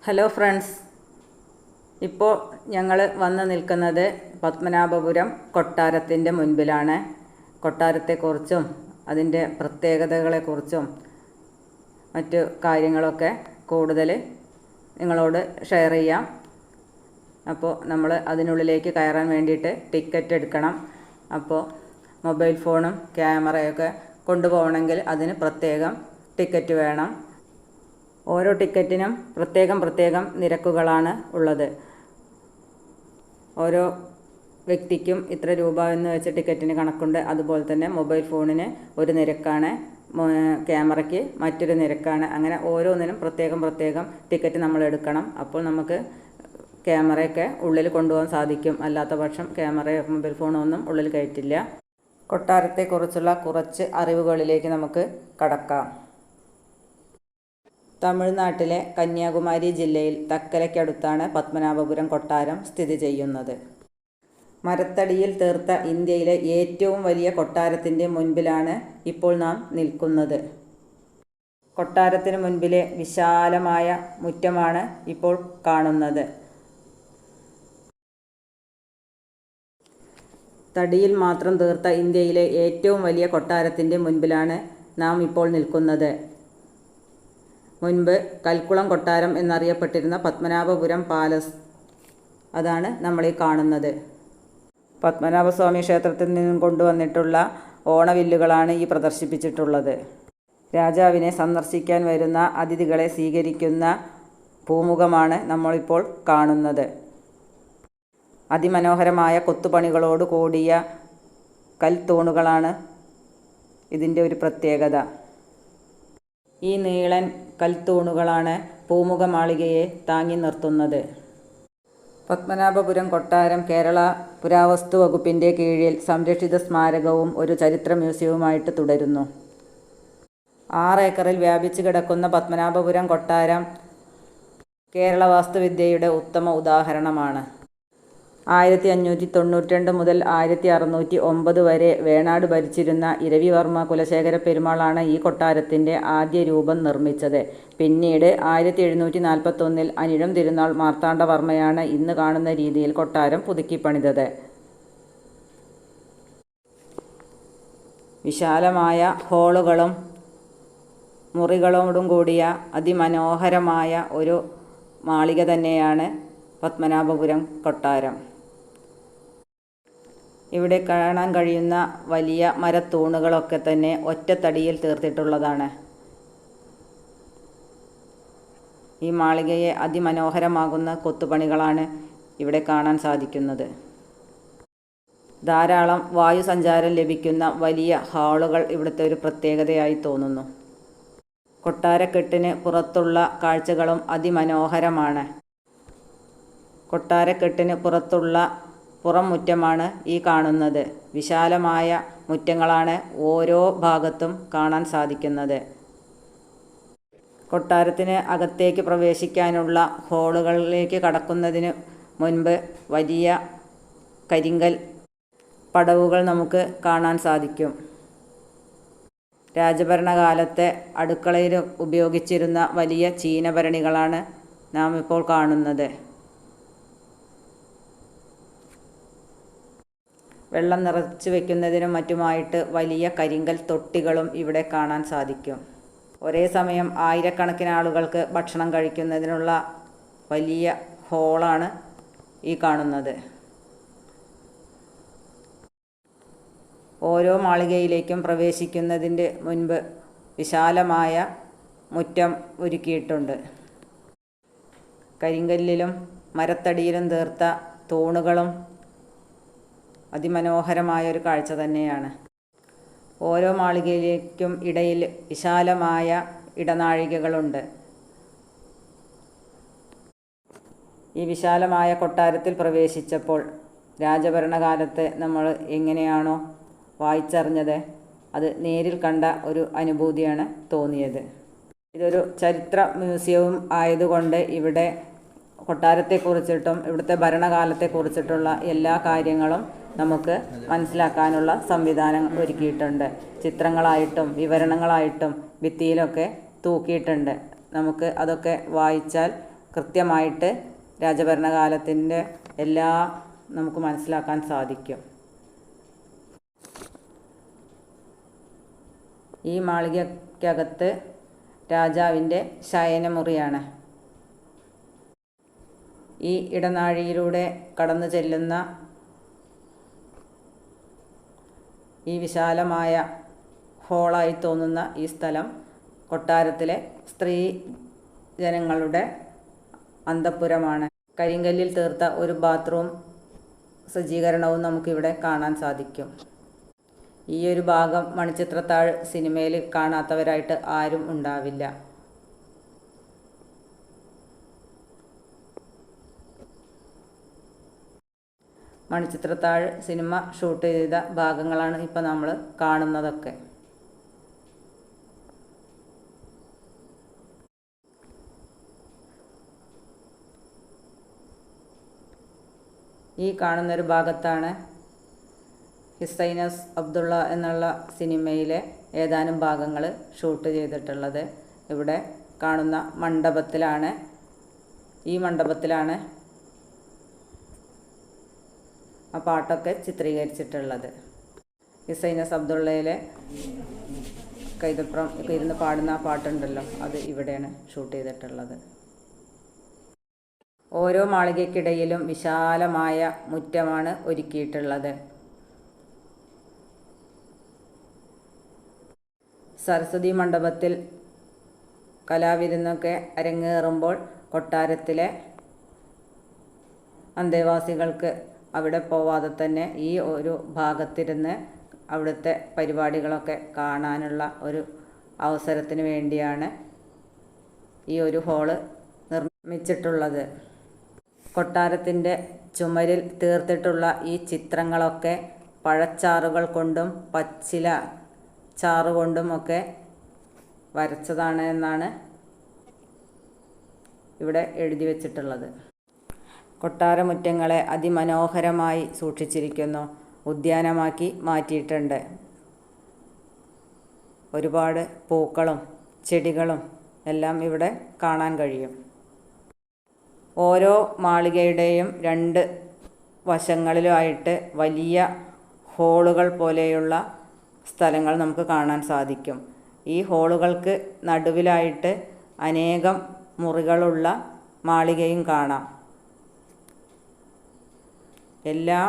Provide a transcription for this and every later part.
Hello friends, ഇപ്പോൾ ഞങ്ങൾ വന്ന് നിൽക്കുന്നത് പത്മനാഭപുരം കൊട്ടാരത്തിൻ്റെ മുൻപിലാണ്. കൊട്ടാരത്തെക്കുറിച്ചും അതിൻ്റെ പ്രത്യേകതകളെക്കുറിച്ചും മറ്റു കാര്യങ്ങളൊക്കെ കൂടുതൽ നിങ്ങളോട് ഷെയർ ചെയ്യാം. അപ്പോൾ നമ്മൾ അതിനുള്ളിലേക്ക് കയറാൻ വേണ്ടിയിട്ട് ടിക്കറ്റ് എടുക്കണം. അപ്പോൾ മൊബൈൽ ഫോണും ക്യാമറയൊക്കെ കൊണ്ടുപോകണമെങ്കിൽ അതിന് പ്രത്യേകം ടിക്കറ്റ് വേണം. ഓരോ ടിക്കറ്റിനും പ്രത്യേകം നിരക്കുകളാണ് ഉള്ളത്. ഓരോ വ്യക്തിക്കും ഇത്ര രൂപ എന്ന് വെച്ച് ടിക്കറ്റിന് കണക്കുണ്ട്. അതുപോലെ തന്നെ മൊബൈൽ ഫോണിന് ഒരു നിരക്കാണ്, ക്യാമറയ്ക്ക് മറ്റൊരു നിരക്കാണ്. അങ്ങനെ ഓരോന്നിനും പ്രത്യേകം ടിക്കറ്റ് നമ്മൾ എടുക്കണം. അപ്പോൾ നമുക്ക് ക്യാമറയൊക്കെ ഉള്ളിൽ കൊണ്ടുപോകാൻ സാധിക്കും. അല്ലാത്ത പക്ഷം ക്യാമറയോ മൊബൈൽ ഫോണോ ഒന്നും ഉള്ളിൽ കയറ്റില്ല. കൊട്ടാരത്തെക്കുറിച്ചുള്ള കുറച്ച് അറിവുകളിലേക്ക് നമുക്ക് കടക്കാം. തമിഴ്നാട്ടിലെ കന്യാകുമാരി ജില്ലയിൽ തക്കലയ്ക്കടുത്താണ് പത്മനാഭപുരം കൊട്ടാരം സ്ഥിതി ചെയ്യുന്നത്. മരത്തടിയിൽ തീർത്ത ഇന്ത്യയിലെ ഏറ്റവും വലിയ കൊട്ടാരത്തിൻ്റെ മുൻപിലാണ് ഇപ്പോൾ നാം നിൽക്കുന്നത്. കൊട്ടാരത്തിന് മുൻപിലെ വിശാലമായ മുറ്റമാണ് ഇപ്പോൾ കാണുന്നത്. തടിയിൽ മാത്രം തീർത്ത ഇന്ത്യയിലെ ഏറ്റവും വലിയ കൊട്ടാരത്തിൻ്റെ മുൻപിലാണ് നാം ഇപ്പോൾ നിൽക്കുന്നത്. മുൻപ് കൽക്കുളം കൊട്ടാരം എന്നറിയപ്പെട്ടിരുന്ന പത്മനാഭപുരം പാലസ്, അതാണ് നമ്മളീ കാണുന്നത്. പത്മനാഭസ്വാമി ക്ഷേത്രത്തിൽ നിന്നും കൊണ്ടുവന്നിട്ടുള്ള ഓണവില്ലുകളാണ് ഈ പ്രദർശിപ്പിച്ചിട്ടുള്ളത്. രാജാവിനെ സന്ദർശിക്കാൻ വരുന്ന അതിഥികളെ സ്വീകരിക്കുന്ന പൂമുഖമാണ് നമ്മളിപ്പോൾ കാണുന്നത്. അതിമനോഹരമായ കൊത്തുപണികളോട് കൂടിയ കൽത്തൂണുകളാണ് ഇതിൻ്റെ ഒരു പ്രത്യേകത. ഈ നീളൻ കൽത്തൂണുകളാണ് പൂമുഖ മാളികയെ താങ്ങി നിർത്തുന്നത്. പത്മനാഭപുരം കൊട്ടാരം കേരള പുരാവസ്തു വകുപ്പിൻ്റെ കീഴിൽ സംരക്ഷിത സ്മാരകവും ഒരു ചരിത്ര മ്യൂസിയവുമായിട്ട് തുടരുന്നു. 6 ഏക്കറിൽ വ്യാപിച്ചു കിടക്കുന്ന പത്മനാഭപുരം കൊട്ടാരം കേരള വാസ്തുവിദ്യയുടെ ഉത്തമ ഉദാഹരണമാണ്. 1592 മുതൽ 1609 വരെ വേണാട് ഭരിച്ചിരുന്ന ഇരവിവർമ്മ കുലശേഖര പെരുമാളാണ് ഈ കൊട്ടാരത്തിൻ്റെ ആദ്യ രൂപം നിർമ്മിച്ചത്. പിന്നീട് 1741 അനിഴം തിരുനാൾ മാർത്താണ്ഡവർമ്മയാണ് ഇന്ന് കാണുന്ന രീതിയിൽ കൊട്ടാരം പുതുക്കിപ്പണിതത്. വിശാലമായ ഹാളുകളും മുറികളോടും കൂടിയ അതിമനോഹരമായ ഒരു മാളിക തന്നെയാണ് പത്മനാഭപുരം കൊട്ടാരം. ഇവിടെ കാണാൻ കഴിയുന്ന വലിയ മരത്തൂണുകളൊക്കെ തന്നെ ഒറ്റത്തടിയിൽ തീർത്തിട്ടുള്ളതാണ്. ഈ മാളികയെ അതിമനോഹരമാകുന്ന കൊത്തുപണികളാണ് ഇവിടെ കാണാൻ സാധിക്കുന്നത്. ധാരാളം വായുസഞ്ചാരം ലഭിക്കുന്ന വലിയ ഹാളുകൾ ഇവിടുത്തെ ഒരു പ്രത്യേകതയായി തോന്നുന്നു. കൊട്ടാരക്കെട്ടിന് പുറത്തുള്ള കാഴ്ചകളും അതിമനോഹരമാണ്. കൊട്ടാരക്കെട്ടിന് പുറത്തുള്ള പുറം മുറ്റമാണ് ഈ കാണുന്നത്. വിശാലമായ മുറ്റങ്ങളാണ് ഓരോ ഭാഗത്തും കാണാൻ സാധിക്കുന്നത്. കൊട്ടാരത്തിന് അകത്തേക്ക് പ്രവേശിക്കാനുള്ള ഹാളുകളിലേക്ക് കടക്കുന്നതിന് മുൻപ് വലിയ കരിങ്കൽ പടവുകൾ നമുക്ക് കാണാൻ സാധിക്കും. രാജഭരണകാലത്തെ അടുക്കളയിൽ ഉപയോഗിച്ചിരുന്ന വലിയ ചീനഭരണികളാണ് നാം ഇപ്പോൾ കാണുന്നത്. വെള്ളം നിറച്ച് വയ്ക്കുന്നതിനും മറ്റുമായിട്ട് വലിയ കരിങ്കൽ തൊട്ടികളും ഇവിടെ കാണാൻ സാധിക്കും. ഒരേ സമയം ആയിരക്കണക്കിന് ആളുകൾക്ക് ഭക്ഷണം കഴിക്കുന്നതിനുള്ള വലിയ ഹാളാണ് ഈ കാണുന്നത്. ഓരോ മാളികയിലേക്കും പ്രവേശിക്കുന്നതിൻ്റെ മുൻപ് വിശാലമായ മുറ്റം ഒരുക്കിയിട്ടുണ്ട്. കരിങ്കല്ലിലും മരത്തടിയിലും തീർത്ത തൂണുകളും അതിമനോഹരമായൊരു കാഴ്ച തന്നെയാണ്. ഓരോ മാളികയിലേക്കും ഇടയിൽ വിശാലമായ ഇടനാഴികകളുണ്ട്. ഈ വിശാലമായ കൊട്ടാരത്തിൽ പ്രവേശിച്ചപ്പോൾ രാജഭരണകാലത്ത് നമ്മൾ എങ്ങനെയാണോ വായിച്ചറിഞ്ഞത്, അത് നേരിൽ കണ്ട ഒരു അനുഭൂതിയാണ് തോന്നിയത്. ഇതൊരു ചരിത്ര മ്യൂസിയവും ആയതുകൊണ്ട് ഇവിടെ കൊട്ടാരത്തെക്കുറിച്ചിട്ടും ഇവിടുത്തെ ഭരണകാലത്തെക്കുറിച്ചിട്ടുള്ള എല്ലാ കാര്യങ്ങളും നമുക്ക് മനസ്സിലാക്കാനുള്ള സംവിധാനം ഒരുക്കിയിട്ടുണ്ട്. ചിത്രങ്ങളായിട്ടും വിവരണങ്ങളായിട്ടും ഭിത്തിയിലൊക്കെ തൂക്കിയിട്ടുണ്ട്. നമുക്ക് അതൊക്കെ വായിച്ചാൽ കൃത്യമായിട്ട് രാജഭരണകാലത്തിൻ്റെ എല്ലാം നമുക്ക് മനസ്സിലാക്കാൻ സാധിക്കും. ഈ മാളികയ്ക്കകത്ത് രാജാവിൻ്റെ ശയനമുറിയാണ്. ഈ ഇടനാഴിയിലൂടെ കടന്നു ചെല്ലുന്ന ഈ വിശാലമായ ഹോളായി തോന്നുന്ന ഈ സ്ഥലം കൊട്ടാരത്തിലെ സ്ത്രീ ജനങ്ങളുടെ അന്തഃപുരമാണ്. കരിങ്കല്ലിൽ തീർത്ത ഒരു ബാത്റൂം സജ്ജീകരണവും നമുക്കിവിടെ കാണാൻ സാധിക്കും. ഈ ഒരു ഭാഗം മണിച്ചിത്രത്താഴ് സിനിമയിൽ കാണാത്തവരായിട്ട് ആരും ഉണ്ടാവില്ല. മണിച്ചിത്രത്താഴ് സിനിമ ഷൂട്ട് ചെയ്ത ഭാഗങ്ങളാണ് ഇപ്പോൾ നമ്മൾ കാണുന്നതൊക്കെ. ഈ കാണുന്നൊരു ഭാഗത്താണ് ഹിസൈനസ് അബ്ദുള്ള എന്നുള്ള സിനിമയിലെ ഏതാനും ഭാഗങ്ങൾ ഷൂട്ട് ചെയ്തിട്ടുള്ളത്. ഇവിടെ കാണുന്ന മണ്ഡപത്തിലാണ്, ഈ മണ്ഡപത്തിലാണ് ആ പാട്ടൊക്കെ ചിത്രീകരിച്ചിട്ടുള്ളത്. ഹിസൈനസ് അബ്ദുള്ളയിലെ കൈതപ്രം ഇരുന്ന് പാടുന്ന ആ പാട്ടുണ്ടല്ലോ, അത് ഇവിടെയാണ് ഷൂട്ട് ചെയ്തിട്ടുള്ളത്. ഓരോ മാളികയ്ക്കിടയിലും വിശാലമായ മുറ്റമാണ് ഒരുക്കിയിട്ടുള്ളത്. സരസ്വതി മണ്ഡപത്തിൽ കലാവിരുന്നൊക്കെ അരങ്ങേറുമ്പോൾ കൊട്ടാരത്തിലെ അന്തേവാസികൾക്ക് അവിടെ പോവാതെ തന്നെ ഈ ഒരു ഭാഗത്തിരുന്ന് അവിടുത്തെ പരിപാടികളൊക്കെ കാണാനുള്ള ഒരു അവസരത്തിന് വേണ്ടിയാണ് ഈ ഒരു ഹാള് നിർമ്മിച്ചിട്ടുള്ളത്. കൊട്ടാരത്തിൻ്റെ ചുമരിൽ തീർത്തിട്ടുള്ള ഈ ചിത്രങ്ങളൊക്കെ പഴച്ചാറുകൾ കൊണ്ടും പച്ചില ചാറുകൊണ്ടും ഒക്കെ വരച്ചതാണ് എന്നാണ് ഇവിടെ എഴുതി വച്ചിട്ടുള്ളത്. കൊട്ടാരമുറ്റങ്ങളെ അതിമനോഹരമായി സൂക്ഷിച്ചിരിക്കുന്നു. ഉദ്യാനമാക്കി മാറ്റിയിട്ടുണ്ട്. ഒരുപാട് പൂക്കളും ചെടികളും എല്ലാം ഇവിടെ കാണാൻ കഴിയും. ഓരോ മാളികയുടെയും രണ്ട് വശങ്ങളിലുമായിട്ട് വലിയ ഹോളുകൾ പോലെയുള്ള സ്ഥലങ്ങൾ നമുക്ക് കാണാൻ സാധിക്കും. ഈ ഹോളുകൾക്ക് നടുവിലായിട്ട് അനേകം മുറികളുള്ള മാളികയും കാണാം. എല്ലാ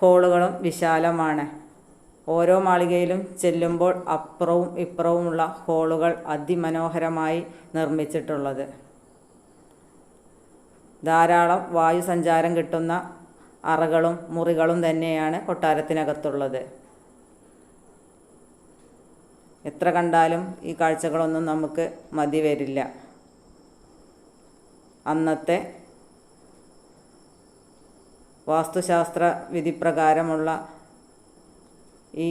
ഹോളുകളും വിശാലമാണ്. ഓരോ മാളികയിലും ചെല്ലുമ്പോൾ അപ്പുറവും ഇപ്പുറവുമുള്ള ഹോളുകൾ അതിമനോഹരമായി നിർമ്മിച്ചിട്ടുള്ളത്. ധാരാളം വായു സഞ്ചാരം കിട്ടുന്ന അറകളും മുറികളും തന്നെയാണ് കൊട്ടാരത്തിനകത്തുള്ളത്. എത്ര കണ്ടാലും ഈ കാഴ്ചകളൊന്നും നമുക്ക് മതി വരില്ല. അന്നത്തെ വാസ്തുശാസ്ത്ര വിധിപ്രകാരമുള്ള ഈ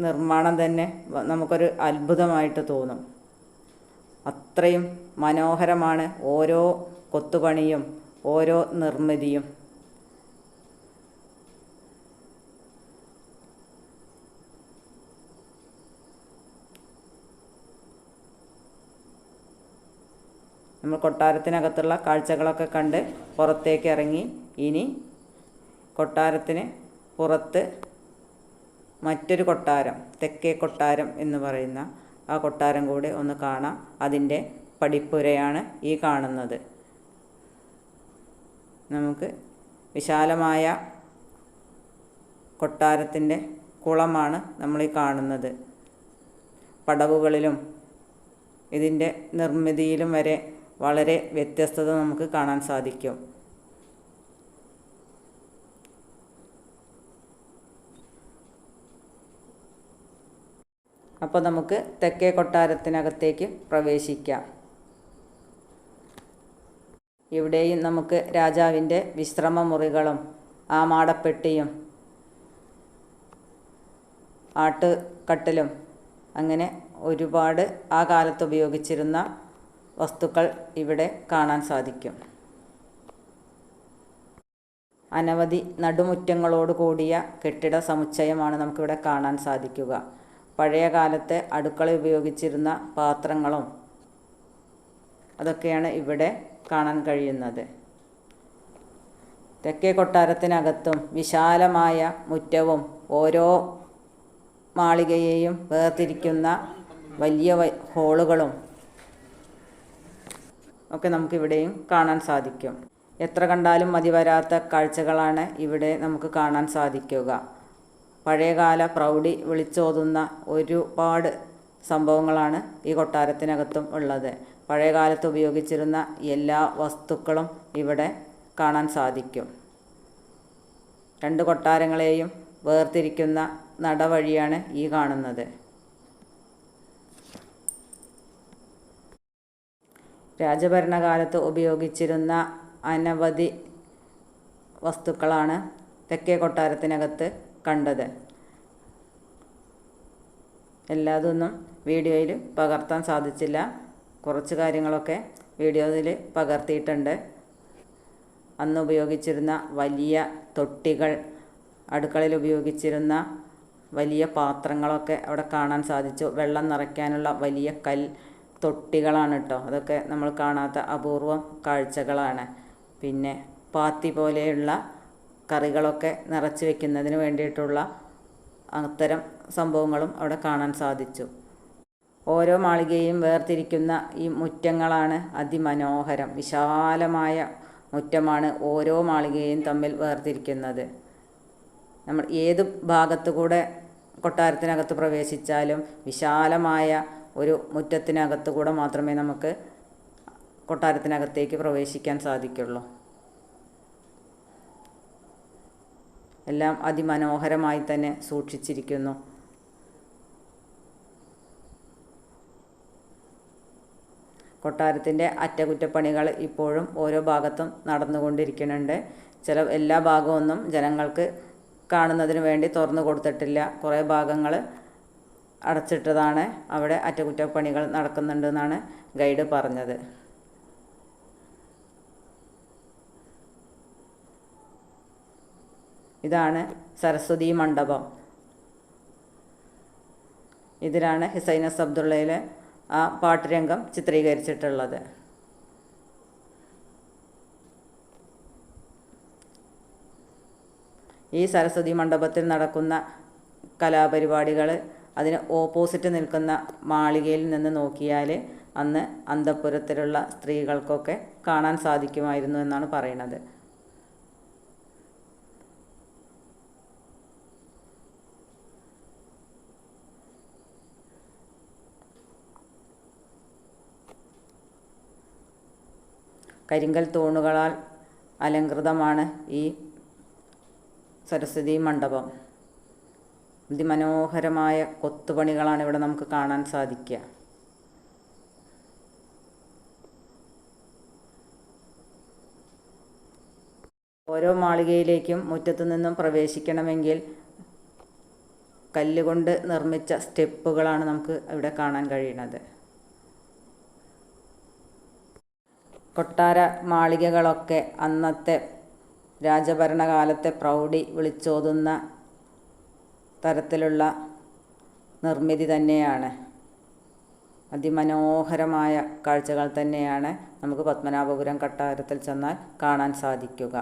നിർമ്മാണം തന്നെ നമുക്കൊരു അത്ഭുതമായിട്ട് തോന്നും. അത്രയും മനോഹരമാണ് ഓരോ കൊത്തുപണിയും ഓരോ നിർമ്മിതിയും. നമ്മൾ കൊട്ടാരത്തിനകത്തുള്ള കാഴ്ചകളൊക്കെ കണ്ട് പുറത്തേക്ക് ഇറങ്ങി ഇനി കൊട്ടാരത്തിന് പുറത്ത് മറ്റൊരു കൊട്ടാരം, തെക്കേ കൊട്ടാരം എന്ന് പറയുന്ന ആ കൊട്ടാരം കൂടെ ഒന്ന് കാണാം. അതിൻ്റെ പടിപ്പുരയാണ് ഈ കാണുന്നത്. നമുക്ക് വിശാലമായ കൊട്ടാരത്തിൻ്റെ കുളമാണ് നമ്മളീ കാണുന്നത്. പടവുകളിലും ഇതിൻ്റെ നിർമ്മിതിയിലും വരെ വളരെ വ്യത്യസ്തത നമുക്ക് കാണാൻ സാധിക്കും. അപ്പോൾ നമുക്ക് തെക്കേ കൊട്ടാരത്തിനകത്തേക്ക് പ്രവേശിക്കാം. ഇവിടെയും നമുക്ക് രാജാവിൻ്റെ വിശ്രമ മുറികളും ആമാടപ്പെട്ടിയും ആട്ടുകട്ടിലും അങ്ങനെ ഒരുപാട് ആ കാലത്ത് ഉപയോഗിച്ചിരുന്ന വസ്തുക്കൾ ഇവിടെ കാണാൻ സാധിക്കും. അനവധി നടുമുറ്റങ്ങളോട് കൂടിയ കെട്ടിട സമുച്ചയമാണ് നമുക്കിവിടെ കാണാൻ സാധിക്കുക. പഴയ കാലത്തെ അടുക്കള ഉപയോഗിച്ചിരുന്ന പാത്രങ്ങളും അതൊക്കെയാണ് ഇവിടെ കാണാൻ കഴിയുന്നത്. തെക്കേ കൊട്ടാരത്തിനകത്തും വിശാലമായ മുറ്റവും ഓരോ മാളികയെയും വേർതിരിക്കുന്ന വലിയ ഹോളുകളും ഒക്കെ നമുക്കിവിടെയും കാണാൻ സാധിക്കും. എത്ര കണ്ടാലും മതി വരാത്ത കാഴ്ചകളാണ് ഇവിടെ നമുക്ക് കാണാൻ സാധിക്കുക. പഴയകാല പ്രൗഢി വിളിച്ചോതുന്ന ഒരുപാട് സംഭവങ്ങളാണ് ഈ കൊട്ടാരത്തിനകത്തും ഉള്ളത്. പഴയകാലത്ത് ഉപയോഗിച്ചിരുന്ന എല്ലാ വസ്തുക്കളും ഇവിടെ കാണാൻ സാധിക്കും. രണ്ട് കൊട്ടാരങ്ങളെയും വേർതിരിക്കുന്ന നടവഴിയാണ് ഈ കാണുന്നത്. രാജഭരണകാലത്ത് ഉപയോഗിച്ചിരുന്ന അനവധി വസ്തുക്കളാണ് തെക്കേ കൊട്ടാരത്തിനകത്ത് കണ്ടത്. എല്ലാതൊന്നും വീഡിയോയിൽ പകർത്താൻ സാധിച്ചില്ല. കുറച്ച് കാര്യങ്ങളൊക്കെ വീഡിയോയിൽ പകർത്തിയിട്ടുണ്ട്. അന്ന് ഉപയോഗിച്ചിരുന്ന വലിയ തൊട്ടികൾ, അടുക്കളയിൽ ഉപയോഗിച്ചിരുന്ന വലിയ പാത്രങ്ങളൊക്കെ അവിടെ കാണാൻ സാധിച്ചു. വെള്ളം നിറയ്ക്കാനുള്ള വലിയ തൊട്ടികളാണ് കേട്ടോ. അതൊക്കെ നമ്മൾ കാണാത്ത അപൂർവം കാഴ്ചകളാണ്. പിന്നെ പാത്തി പോലെയുള്ള കറികളൊക്കെ നിറച്ച് വെക്കുന്നതിന് വേണ്ടിയിട്ടുള്ള അത്തരം സംഭവങ്ങളും അവിടെ കാണാൻ സാധിച്ചു. ഓരോ മാളികയും വേർതിരിക്കുന്ന ഈ മുറ്റങ്ങളാണ് അതിമനോഹരം. വിശാലമായ മുറ്റമാണ് ഓരോ മാളികയും തമ്മിൽ വേർതിരിക്കുന്നത്. നമ്മൾ ഏത് ഭാഗത്തു കൂടെ കൊട്ടാരത്തിനകത്ത് പ്രവേശിച്ചാലും വിശാലമായ ഒരു മുറ്റത്തിനകത്തു കൂടെ മാത്രമേ നമുക്ക് കൊട്ടാരത്തിനകത്തേക്ക് പ്രവേശിക്കാൻ സാധിക്കുള്ളൂ. എല്ലാം അതിമനോഹരമായി തന്നെ സൂക്ഷിച്ചിരിക്കുന്നു. കൊട്ടാരത്തിൻ്റെ അറ്റകുറ്റപ്പണികൾ ഇപ്പോഴും ഓരോ ഭാഗത്തും നടന്നുകൊണ്ടിരിക്കുന്നുണ്ട്. എല്ലാ ഭാഗമൊന്നും ജനങ്ങൾക്ക് കാണുന്നതിന് വേണ്ടി തുറന്നു കൊടുത്തിട്ടില്ല. കുറേ ഭാഗങ്ങൾ അടച്ചിട്ടതാണ്. അവിടെ അറ്റകുറ്റപ്പണികൾ നടക്കുന്നുണ്ടെന്നാണ് ഗൈഡ് പറഞ്ഞത്. ഇതാണ് സരസ്വതി മണ്ഡപം. ഇതിലാണ് ഹിസൈനസ് അബ്ദുള്ളയിലെ ആ പാട്ടുരംഗം ചിത്രീകരിച്ചിട്ടുള്ളത്. ഈ സരസ്വതി മണ്ഡപത്തിൽ നടക്കുന്ന കലാപരിപാടികൾ അതിന് ഓപ്പോസിറ്റ് നിൽക്കുന്ന മാളികയിൽ നിന്ന് നോക്കിയാൽ അന്ന് അന്തഃപുരത്തിലുള്ള സ്ത്രീകൾക്കൊക്കെ കാണാൻ സാധിക്കുമായിരുന്നു എന്നാണ് പറയുന്നത്. കരിങ്കൽ തൂണുകളാൽ അലങ്കൃതമാണ് ഈ സരസ്വതി മണ്ഡപം. അതിമനോഹരമായ കൊത്തുപണികളാണ് ഇവിടെ നമുക്ക് കാണാൻ സാധിക്കുക. ഓരോ മാളികയിലേക്കും മുറ്റത്തു നിന്നും പ്രവേശിക്കണമെങ്കിൽ കല്ലുകൊണ്ട് നിർമ്മിച്ച സ്റ്റെപ്പുകളാണ് നമുക്ക് ഇവിടെ കാണാൻ കഴിയുന്നത്. കൊട്ടാര മാളികകളൊക്കെ അന്നത്തെ രാജഭരണകാലത്തെ പ്രൗഢി വിളിച്ചോതുന്ന തരത്തിലുള്ള നിർമ്മിതി തന്നെയാണ്. അതിമനോഹരമായ കാഴ്ചകൾ തന്നെയാണ് നമുക്ക് പത്മനാഭപുരം കൊട്ടാരത്തിൽ ചെന്നാൽ കാണാൻ സാധിക്കുക.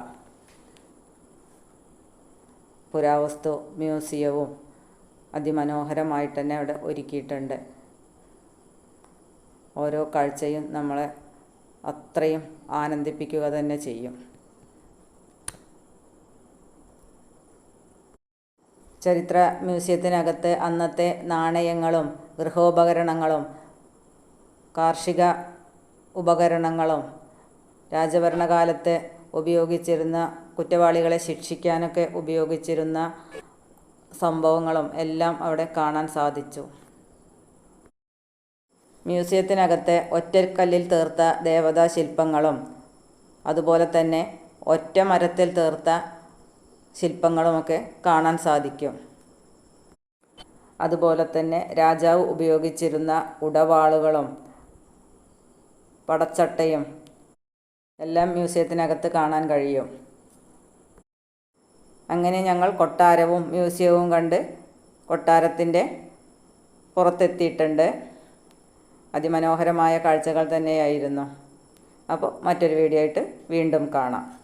പുരാവസ്തു മ്യൂസിയവും അതിമനോഹരമായിട്ട് തന്നെ അവിടെ ഒരുക്കിയിട്ടുണ്ട്. ഓരോ കാഴ്ചയും നമ്മളെ അത്രയും ആനന്ദിപ്പിക്കുക തന്നെ ചെയ്യും. ചരിത്ര മ്യൂസിയത്തിനകത്ത് അന്നത്തെ നാണയങ്ങളും ഗൃഹോപകരണങ്ങളും കാർഷിക ഉപകരണങ്ങളും രാജഭരണകാലത്ത് ഉപയോഗിച്ചിരുന്ന കുറ്റവാളികളെ ശിക്ഷിക്കാനൊക്കെ ഉപയോഗിച്ചിരുന്ന സംഭവങ്ങളും എല്ലാം അവിടെ കാണാൻ സാധിച്ചു. മ്യൂസിയത്തിനകത്ത് ഒറ്റക്കല്ലിൽ തീർത്ത ദേവതാ ശില്പങ്ങളും അതുപോലെ തന്നെ ഒറ്റ മരത്തിൽ തീർത്ത ശില്പങ്ങളുമൊക്കെ കാണാൻ സാധിക്കും. അതുപോലെ തന്നെ രാജാവ് ഉപയോഗിച്ചിരുന്ന ഉടവാളുകളും പടച്ചട്ടയും എല്ലാം മ്യൂസിയത്തിനകത്ത് കാണാൻ കഴിയും. അങ്ങനെ ഞങ്ങൾ കൊട്ടാരവും മ്യൂസിയവും കണ്ട് കൊട്ടാരത്തിൻ്റെ പുറത്തെത്തിയിട്ടുണ്ട്. അതിമനോഹരമായ കാഴ്ചകൾ തന്നെയായിരുന്നു. അപ്പോൾ മറ്റൊരു വീഡിയോ ആയിട്ട് വീണ്ടും കാണാം.